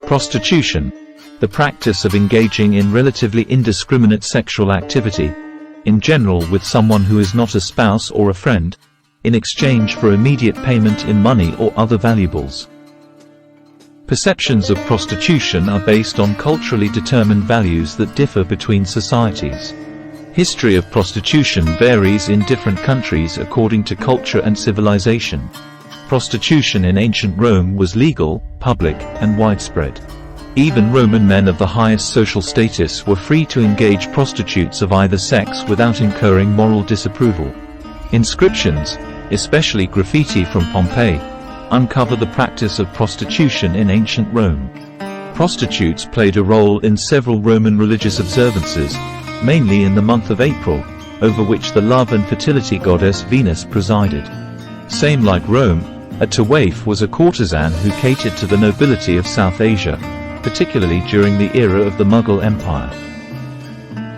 Prostitution, the practice of engaging in relatively indiscriminate sexual activity, in general with someone who is not a spouse or a friend, in exchange for immediate payment in money or other valuables. Perceptions of prostitution are based on culturally determined values that differ between societies. History of prostitution varies in different countries according to culture and civilization. Prostitution in ancient Rome was legal, public, and widespread. Even Roman men of the highest social status were free to engage prostitutes of either sex without incurring moral disapproval. Inscriptions, especially graffiti from Pompeii, uncover the practice of prostitution in ancient Rome. Prostitutes played a role in several Roman religious observances, mainly in the month of April, over which the love and fertility goddess Venus presided. Same like Rome, a tawaif was a courtesan who catered to the nobility of South Asia, particularly during the era of the Mughal Empire.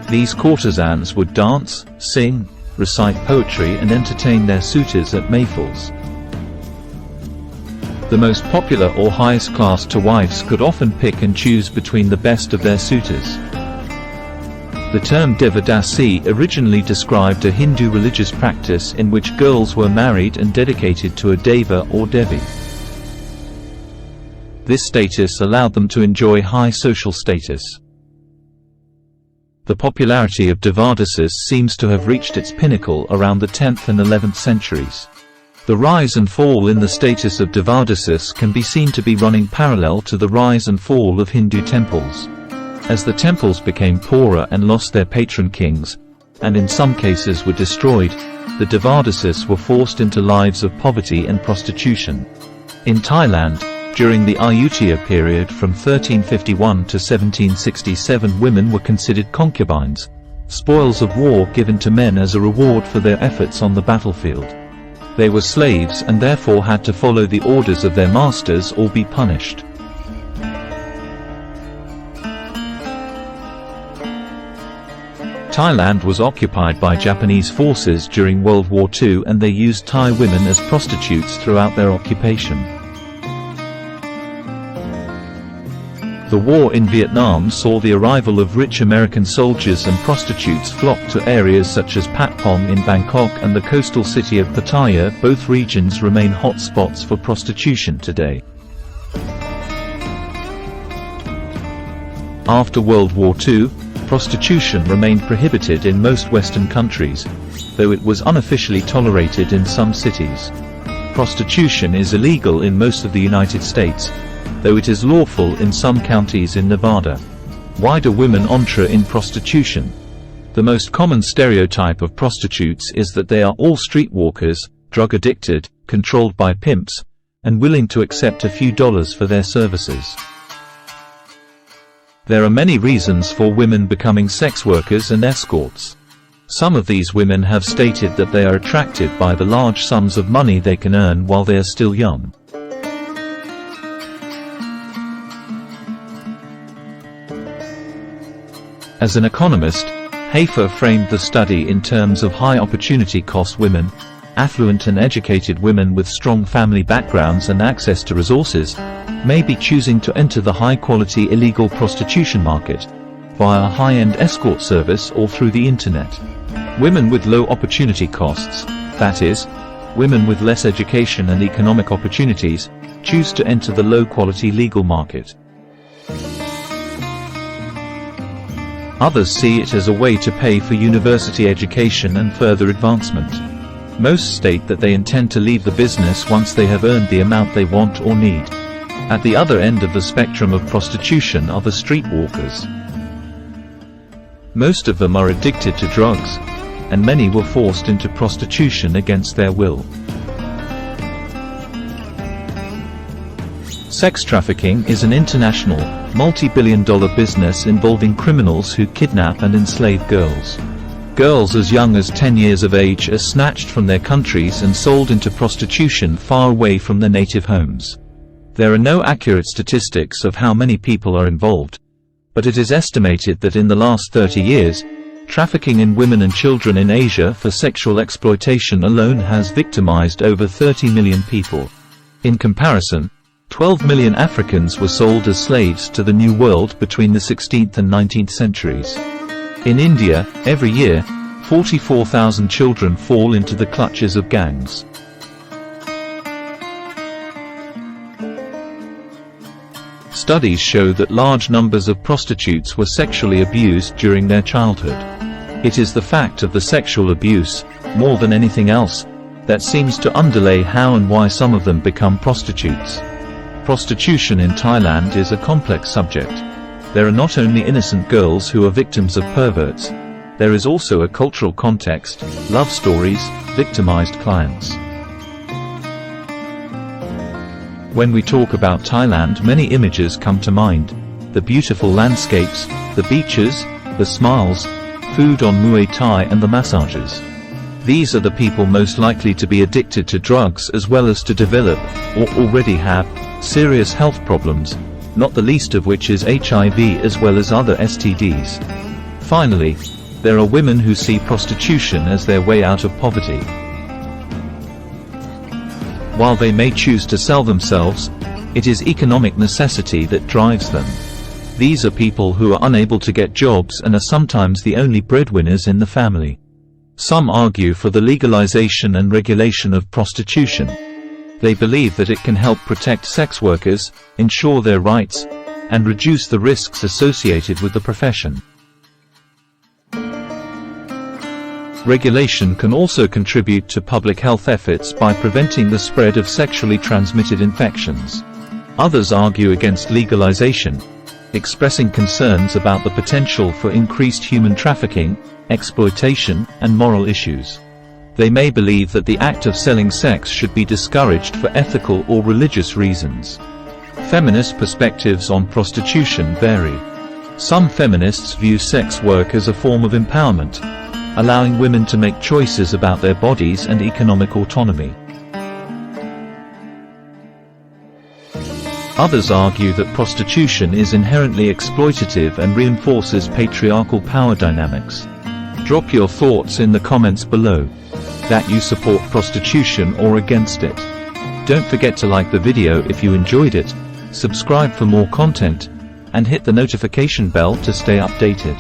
These courtesans would dance, sing, recite poetry and entertain their suitors at mayfalls. The most popular or highest class tawaifs could often pick and choose between the best of their suitors. The term Devadasi originally described a Hindu religious practice in which girls were married and dedicated to a deva or devi. This status allowed them to enjoy high social status. The popularity of devadasis seems to have reached its pinnacle around the 10th and 11th centuries. The rise and fall in the status of devadasis can be seen to be running parallel to the rise and fall of Hindu temples. As the temples became poorer and lost their patron kings, and in some cases were destroyed, the devadasis were forced into lives of poverty and prostitution. In Thailand, during the Ayutthaya period from 1351 to 1767, women were considered concubines, spoils of war given to men as a reward for their efforts on the battlefield. They were slaves and therefore had to follow the orders of their masters or be punished. Thailand was occupied by Japanese forces during World War II, and they used Thai women as prostitutes throughout their occupation. The war in Vietnam saw the arrival of rich American soldiers, and prostitutes flocked to areas such as Patpong in Bangkok and the coastal city of Pattaya. Both regions remain hot spots for prostitution today. After World War II, prostitution remained prohibited in most Western countries, though it was unofficially tolerated in some cities. Prostitution is illegal in most of the United States, though it is lawful in some counties in Nevada. Why do women enter in prostitution? The most common stereotype of prostitutes is that they are all streetwalkers, drug addicted, controlled by pimps, and willing to accept a few dollars for their services. There are many reasons for women becoming sex workers and escorts. Some of these women have stated that they are attracted by the large sums of money they can earn while they are still young. As an economist, Hafer framed the study in terms of high opportunity cost women, affluent and educated women with strong family backgrounds and access to resources, may be choosing to enter the high-quality illegal prostitution market, via a high-end escort service or through the internet. Women with low opportunity costs, that is, women with less education and economic opportunities, choose to enter the low-quality legal market. Others see it as a way to pay for university education and further advancement. Most state that they intend to leave the business once they have earned the amount they want or need. At the other end of the spectrum of prostitution are the streetwalkers. Most of them are addicted to drugs, and many were forced into prostitution against their will. Sex trafficking is an international, multi-billion-dollar business involving criminals who kidnap and enslave girls. Girls as young as 10 years of age are snatched from their countries and sold into prostitution far away from their native homes. There are no accurate statistics of how many people are involved, but it is estimated that in the last 30 years, trafficking in women and children in Asia for sexual exploitation alone has victimized over 30 million people. In comparison, 12 million Africans were sold as slaves to the New World between the 16th and 19th centuries. In India, every year, 44,000 children fall into the clutches of gangs. Studies show that large numbers of prostitutes were sexually abused during their childhood. It is the fact of the sexual abuse, more than anything else, that seems to underlay how and why some of them become prostitutes. Prostitution in Thailand is a complex subject. There are not only innocent girls who are victims of perverts, there is also a cultural context, love stories, victimized clients. When we talk about Thailand, many images come to mind. The beautiful landscapes, the beaches, the smiles, food on Muay Thai and the massages. These are the people most likely to be addicted to drugs as well as to develop, or already have, serious health problems, not the least of which is HIV as well as other STDs. Finally, there are women who see prostitution as their way out of poverty. While they may choose to sell themselves, it is economic necessity that drives them. These are people who are unable to get jobs and are sometimes the only breadwinners in the family. Some argue for the legalization and regulation of prostitution. They believe that it can help protect sex workers, ensure their rights, and reduce the risks associated with the profession. Regulation can also contribute to public health efforts by preventing the spread of sexually transmitted infections. Others argue against legalization, expressing concerns about the potential for increased human trafficking, exploitation, and moral issues. They may believe that the act of selling sex should be discouraged for ethical or religious reasons. Feminist perspectives on prostitution vary. Some feminists view sex work as a form of empowerment, allowing women to make choices about their bodies and economic autonomy. Others argue that prostitution is inherently exploitative and reinforces patriarchal power dynamics. Drop your thoughts in the comments below. That you support prostitution or against it. Don't forget to like the video if you enjoyed it, subscribe for more content, and hit the notification bell to stay updated.